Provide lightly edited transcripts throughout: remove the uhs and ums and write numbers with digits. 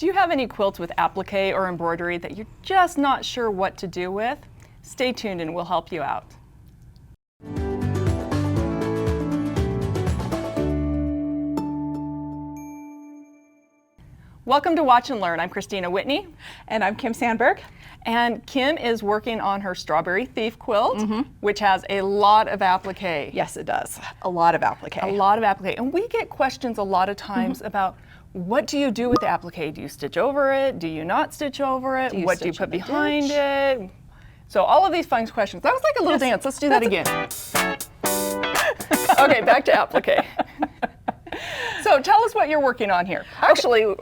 Do you have any quilts with applique or embroidery that you're just not sure what to do with? Stay tuned and we'll help you out. Welcome to Watch and Learn. I'm Kristina Whitney. And I'm Kim Sandberg. And Kim is working on her Strawberry Thief quilt, which has a lot of applique. Yes, it does. A lot of applique. A lot of applique. And we get questions a lot of times about, what do you do with the applique? Do you stitch over it? Do you not stitch over it? What do you put behind it? So all of these fun questions. That was like a little dance. Let's do that again. Okay, back to applique. So tell us what you're working on here. Actually,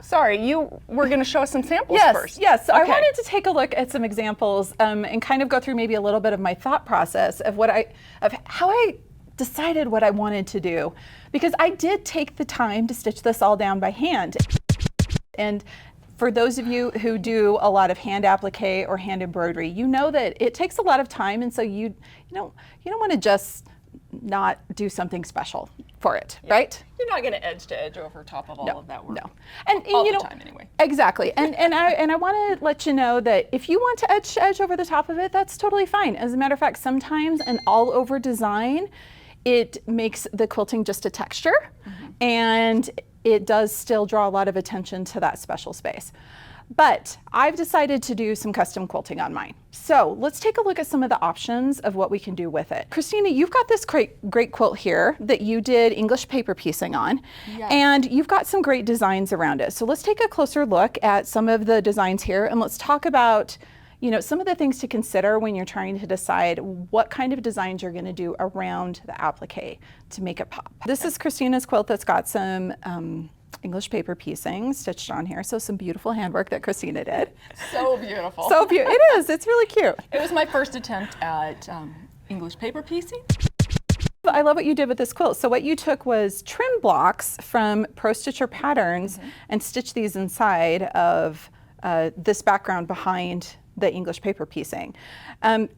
sorry, you were going to show us some samples first. Yes, so I wanted to take a look at some examples and kind of go through maybe a little bit of my thought process of how I decided what I wanted to do, because I did take the time to stitch this all down by hand. And for those of you who do a lot of hand applique or hand embroidery, you know that it takes a lot of time, and so you don't want to just not do something special for it, right? You're not going to edge to edge over top of all of that work. No, and all the time anyway. Exactly, and I want to let you know that if you want to edge over the top of it, that's totally fine. As a matter of fact, sometimes an all-over design, it makes the quilting just a texture, and it does still draw a lot of attention to that special space. But I've decided to do some custom quilting on mine. So let's take a look at some of the options of what we can do with it. Kristina, you've got this great quilt here that you did English paper piecing on, and you've got some great designs around it. So let's take a closer look at some of the designs here, and let's talk about some of the things to consider when you're trying to decide what kind of designs you're going to do around the applique to make it pop. This is Kristina's quilt that's got some English paper piecing stitched on here, so some beautiful handwork that Kristina did. So beautiful. So beautiful. It is. It's really cute. It was my first attempt at English paper piecing. I love what you did with this quilt. So what you took was trim blocks from Pro Stitcher Patterns and stitched these inside of this background behind the English paper piecing.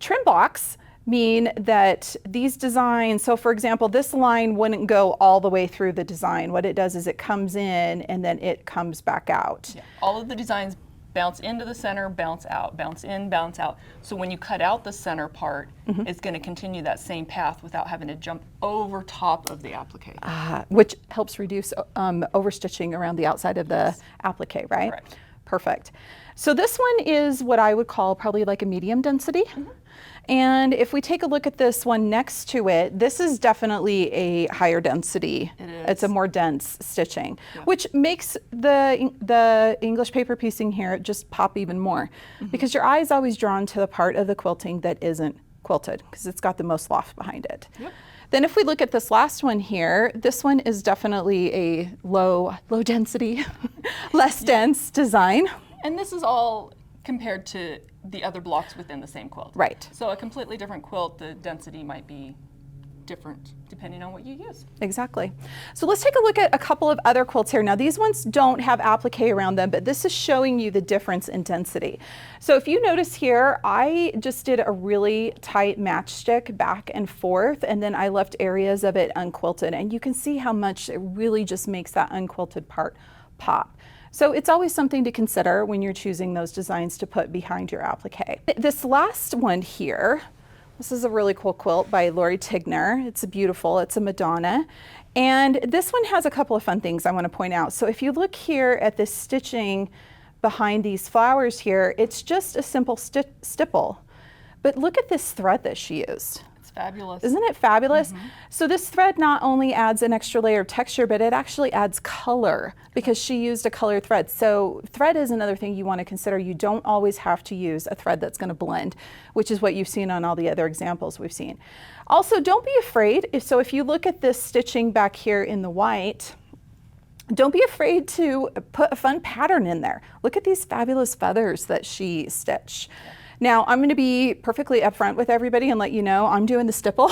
Trim blocks mean that these designs, so for example, this line wouldn't go all the way through the design. What it does is it comes in and then it comes back out. Yeah. All of the designs bounce into the center, bounce out, bounce in, bounce out. So when you cut out the center part, it's going to continue that same path without having to jump over top of the applique. Which helps reduce overstitching around the outside of the applique, right? Correct. Perfect. So this one is what I would call probably like a medium density. And if we take a look at this one next to it, this is definitely a higher density. It is. It's a more dense stitching, which makes the English paper piecing here just pop even more, because your eye is always drawn to the part of the quilting that isn't quilted, because it's got the most loft behind it. Then if we look at this last one here, this one is definitely a low density, less dense design. And this is all compared to the other blocks within the same quilt. Right. So a completely different quilt, the density might be different depending on what you use. Exactly. So let's take a look at a couple of other quilts here. Now these ones don't have applique around them, but this is showing you the difference in density. So if you notice here, I just did a really tight matchstick back and forth, and then I left areas of it unquilted, and you can see how much it really just makes that unquilted part pop. So it's always something to consider when you're choosing those designs to put behind your applique. This last one here, this is a really cool quilt by Lori Tigner. It's a Madonna. And this one has a couple of fun things I want to point out. So if you look here at this stitching behind these flowers here, it's just a simple stipple. But look at this thread that she used. Fabulous. Isn't it fabulous? So this thread not only adds an extra layer of texture, but it actually adds color because she used a colored thread. So thread is another thing you want to consider. You don't always have to use a thread that's going to blend, which is what you've seen on all the other examples we've seen. Also, don't be afraid. If you look at this stitching back here in the white, don't be afraid to put a fun pattern in there. Look at these fabulous feathers that she stitched. Now, I'm going to be perfectly upfront with everybody and let you know I'm doing the stipple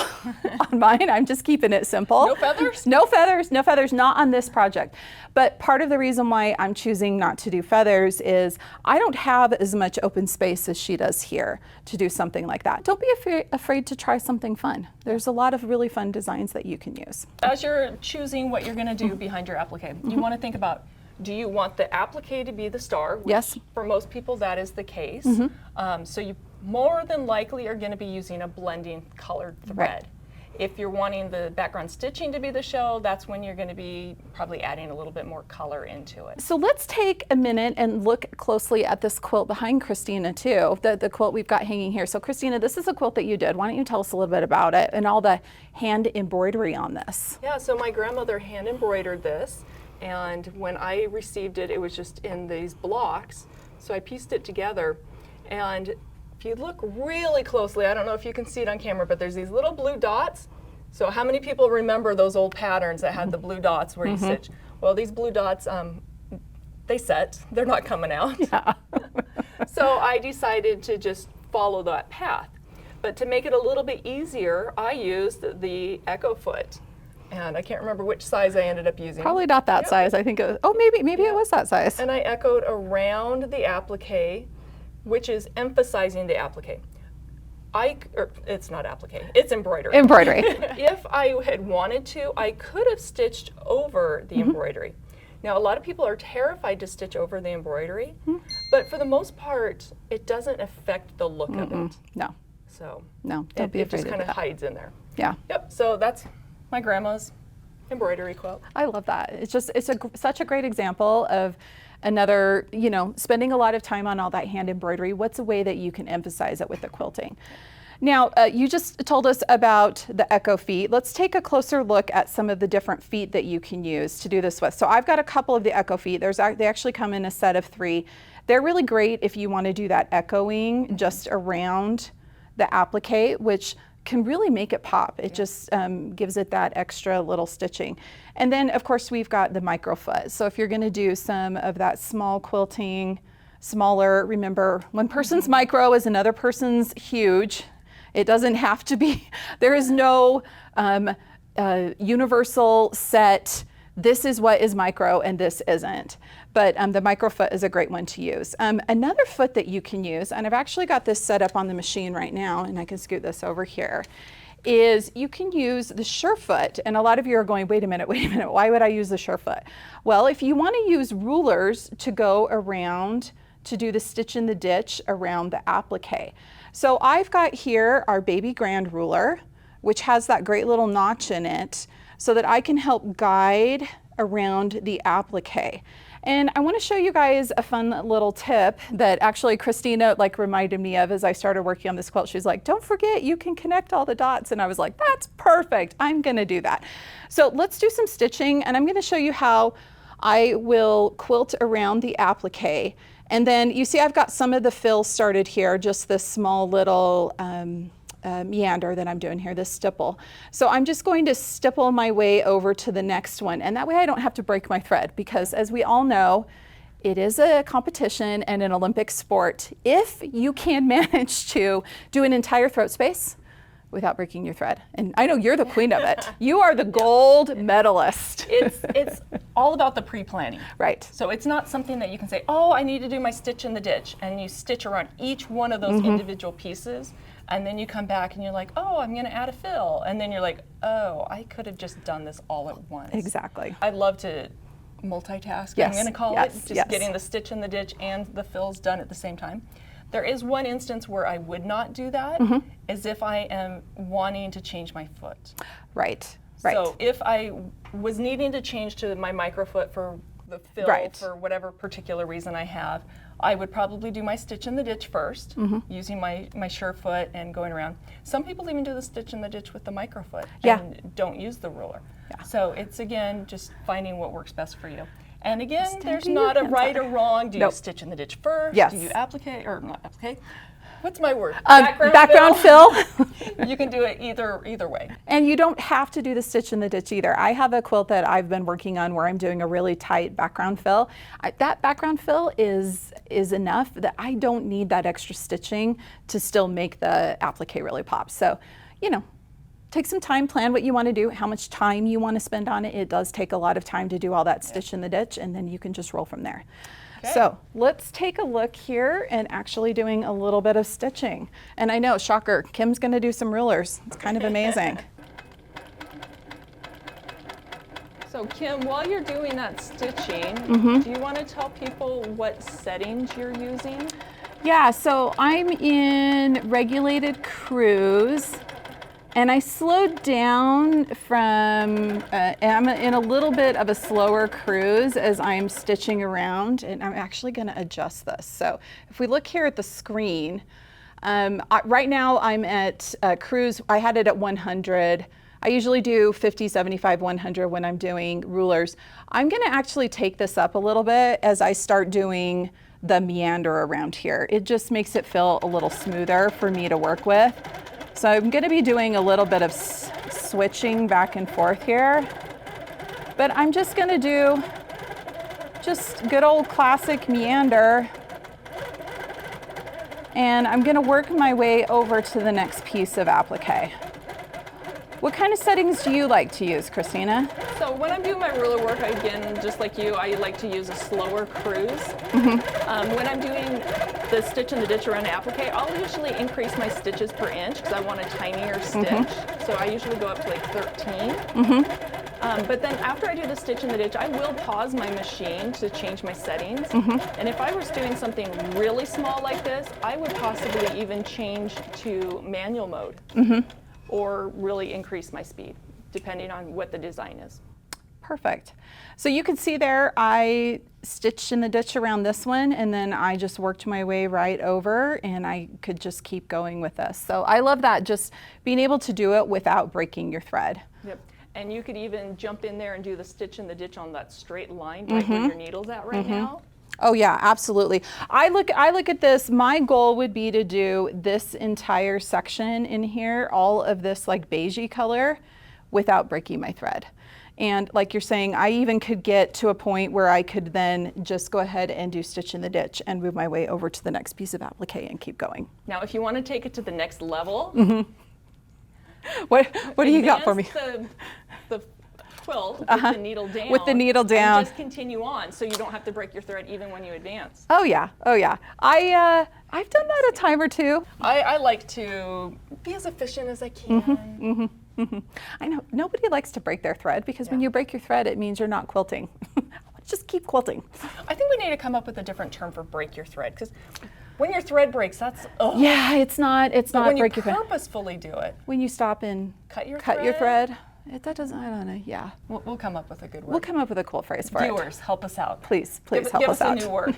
on mine. I'm just keeping it simple. No feathers? No feathers, no feathers, not on this project. But part of the reason why I'm choosing not to do feathers is I don't have as much open space as she does here to do something like that. Don't be afraid to try something fun. There's a lot of really fun designs that you can use. As you're choosing what you're going to do behind your applique, you want to think about, do you want the applique to be the star? Which Yes. For most people, that is the case. So you more than likely are going to be using a blending colored thread. Right. If you're wanting the background stitching to be the show, that's when you're going to be probably adding a little bit more color into it. So let's take a minute and look closely at this quilt behind Kristina too, the quilt we've got hanging here. So Kristina, this is a quilt that you did. Why don't you tell us a little bit about it and all the hand embroidery on this? Yeah, so my grandmother hand embroidered this, and when I received it, it was just in these blocks. So I pieced it together, and if you look really closely, I don't know if you can see it on camera, but there's these little blue dots. So how many people remember those old patterns that had the blue dots where you stitch? Well, these blue dots, they set. They're not coming out. Yeah. So I decided to just follow that path. But to make it a little bit easier, I used the Echo foot. And I can't remember which size I ended up using. Probably not that size. I think it was, oh, maybe it was that size. And I echoed around the applique, which is emphasizing the applique. It's not applique, it's embroidery. Embroidery. If I had wanted to, I could have stitched over the embroidery. Now, a lot of people are terrified to stitch over the embroidery, but for the most part, it doesn't affect the look of it. No. So No, don't be it afraid just to kind do of that. hides in there. Yeah. Yep, so that's my grandma's embroidery quilt. I love that. It's such a great example of another, spending a lot of time on all that hand embroidery. What's a way that you can emphasize it with the quilting? Now, you just told us about the Echo feet. Let's take a closer look at some of the different feet that you can use to do this with. So I've got a couple of the Echo feet. They actually come in a set of 3. They're really great if you want to do that echoing just around the applique, which can really make it pop. It just gives it that extra little stitching. And then of course we've got the micro foot. So if you're gonna do some of that small quilting, smaller, remember one person's micro is another person's huge. It doesn't have to be, there is no universal set, this is what is micro and this isn't. But the micro foot is a great one to use. Another foot that you can use, and I've actually got this set up on the machine right now, and I can scoot this over here, is you can use the Surefoot. And a lot of you are going, wait a minute, why would I use the Surefoot? Well, if you want to use rulers to go around, to do the stitch in the ditch around the applique. So I've got here our baby grand ruler, which has that great little notch in it, so that I can help guide around the applique. And I want to show you guys a fun little tip that actually Kristina reminded me of as I started working on this quilt. She's like, don't forget you can connect all the dots. And I was like, that's perfect. I'm going to do that. So let's do some stitching, and I'm going to show you how I will quilt around the applique. And then you see I've got some of the fill started here, just this small little meander that I'm doing here, this stipple. So I'm just going to stipple my way over to the next one, and that way I don't have to break my thread, because as we all know, it is a competition and an Olympic sport. If you can manage to do an entire throat space without breaking your thread, and I know you're the queen of it. You are the gold medalist. It's all about the pre-planning. Right. So it's not something that you can say, oh, I need to do my stitch in the ditch, and you stitch around each one of those individual pieces, and then you come back and you're like, oh, I'm going to add a fill, and then you're like, oh, I could have just done this all at once. Exactly. I'd love to multitask, Yes. I'm going to call Yes. it, just Yes. getting the stitch in the ditch and the fills done at the same time. There is one instance where I would not do that, is if I am wanting to change my foot. Right. Right. So if I was needing to change to my microfoot for the fill, Right. for whatever particular reason I have, I would probably do my stitch in the ditch first, using my Surefoot and going around. Some people even do the stitch in the ditch with the microfoot and don't use the ruler. Yeah. So it's, again, just finding what works best for you. And again, there's not a right or wrong. Do you stitch in the ditch first? Yes. Do you applique, or not applique? What's my word? Background fill. You can do it either way. And you don't have to do the stitch in the ditch either. I have a quilt that I've been working on where I'm doing a really tight background fill. That background fill is enough that I don't need that extra stitching to still make the applique really pop. So, take some time, plan what you want to do, how much time you want to spend on it. It does take a lot of time to do all that stitch in the ditch, and then you can just roll from there. Okay. So let's take a look here and actually doing a little bit of stitching. And I know, shocker, Kim's going to do some rulers. It's kind of amazing. So So Kim, while you're doing that stitching, do you want to tell people what settings you're using? Yeah, so I'm in regulated cruise, and I slowed down from, I'm in a little bit of a slower cruise as I'm stitching around, and I'm actually gonna adjust this. So if we look here at the screen, right now I'm at cruise. I had it at 100. I usually do 50, 75, 100 when I'm doing rulers. I'm gonna actually take this up a little bit as I start doing the meander around here. It just makes it feel a little smoother for me to work with. So I'm gonna be doing a little bit of switching back and forth here, but I'm just gonna do just good old classic meander, and I'm gonna work my way over to the next piece of applique. What kind of settings do you like to use, Kristina? So when I'm doing my ruler work, again, just like you, I like to use a slower cruise. When I'm doing the stitch and the ditch around applique, I'll usually increase my stitches per inch because I want a tinier stitch. So I usually go up to like 13. But then after I do the stitch and the ditch, I will pause my machine to change my settings. And if I was doing something really small like this, I would possibly even change to manual mode. Or really increase my speed, depending on what the design is. Perfect. So you can see there, I stitched in the ditch around this one, and then I just worked my way right over, and I could just keep going with this. So I love that, just being able to do it without breaking your thread. Yep. And you could even jump in there and do the stitch in the ditch on that straight line, right where your needle's at right now. Oh yeah, absolutely. I look at this, my goal would be to do this entire section in here, all of this like beigey color, without breaking my thread. And like you're saying, I even could get to a point where I could then just go ahead and do stitch in the ditch and move my way over to the next piece of applique and keep going. Now if you want to take it to the next level, what do you got for me? The quilt with the needle down. With the needle down. And just continue on, so you don't have to break your thread even when you advance. Oh yeah, oh yeah. I've done that a time or two. I like to be as efficient as I can. I know nobody likes to break their thread because when you break your thread, it means you're not quilting. Just keep quilting. I think we need to come up with a different term for break your thread, because when your thread breaks, that's yeah, it's not when break you your thread. purposefully do it. When you stop and cut your thread. That doesn't, I don't know, yeah. We'll come up with a good word. We'll come up with a cool phrase for it. Viewers, help us out. Please help us out. Give us a new word.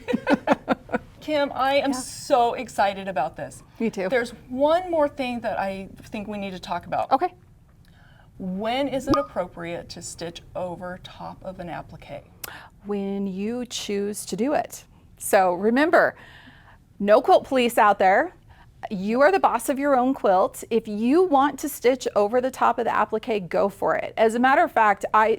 Kim, I am so excited about this. Me too. There's one more thing that I think we need to talk about. Okay. When is it appropriate to stitch over top of an applique? When you choose to do it. So remember, no quilt police out there. You are the boss of your own quilt. If you want to stitch over the top of the applique, go for it. As a matter of fact, I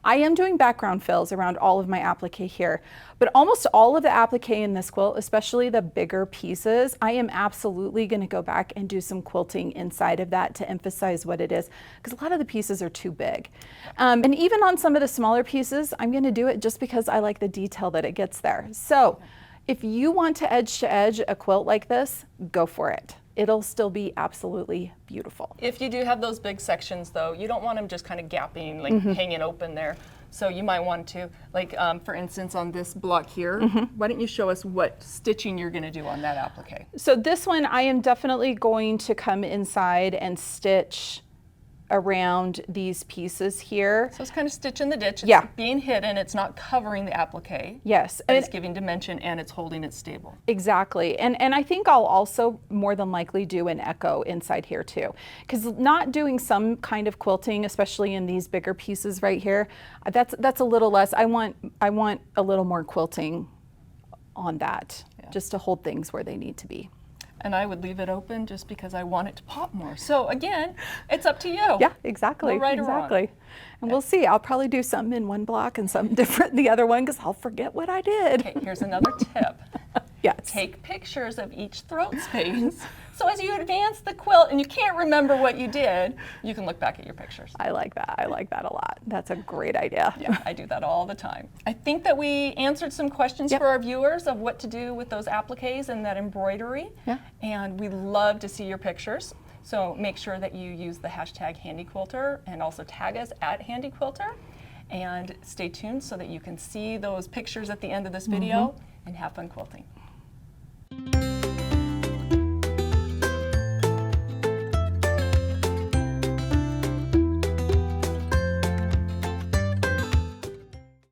am doing background fills around all of my applique here, but almost all of the applique in this quilt, especially the bigger pieces, I am absolutely going to go back and do some quilting inside of that to emphasize what it is, because a lot of the pieces are too big. And even on some of the smaller pieces, I'm going to do it just because I like the detail that it gets there. So if you want to edge a quilt like this, go for it. It'll still be absolutely beautiful. If you do have those big sections though, you don't want them just kind of gapping, like hanging open there. So you might want to, like for instance on this block here, why don't you show us what stitching you're gonna do on that applique? So this one, I am definitely going to come inside and stitch around these pieces here. So it's kind of stitch in the ditch. It's being hidden. It's not covering the applique. Yes. And it's giving dimension and it's holding it stable. Exactly. And I think I'll also more than likely do an echo inside here too. Because not doing some kind of quilting, especially in these bigger pieces right here, that's a little less. I want a little more quilting on that, just to hold things where they need to be. And I would leave it open just because I want it to pop more. So again, it's up to you. Yeah, exactly. No right exactly. Or wrong. And we'll see. I'll probably do something in one block and something different in the other one because I'll forget what I did. Okay, here's another tip. Yes. Take pictures of each throat space. So as you advance the quilt and you can't remember what you did, you can look back at your pictures. I like that. I like that a lot. That's a great idea. Yeah, I do that all the time. I think that we answered some questions for our viewers of what to do with those appliques and that embroidery. Yeah. And we love to see your pictures. So make sure that you use the hashtag Handi Quilter and also tag us at Handi Quilter. And stay tuned so that you can see those pictures at the end of this video and have fun quilting.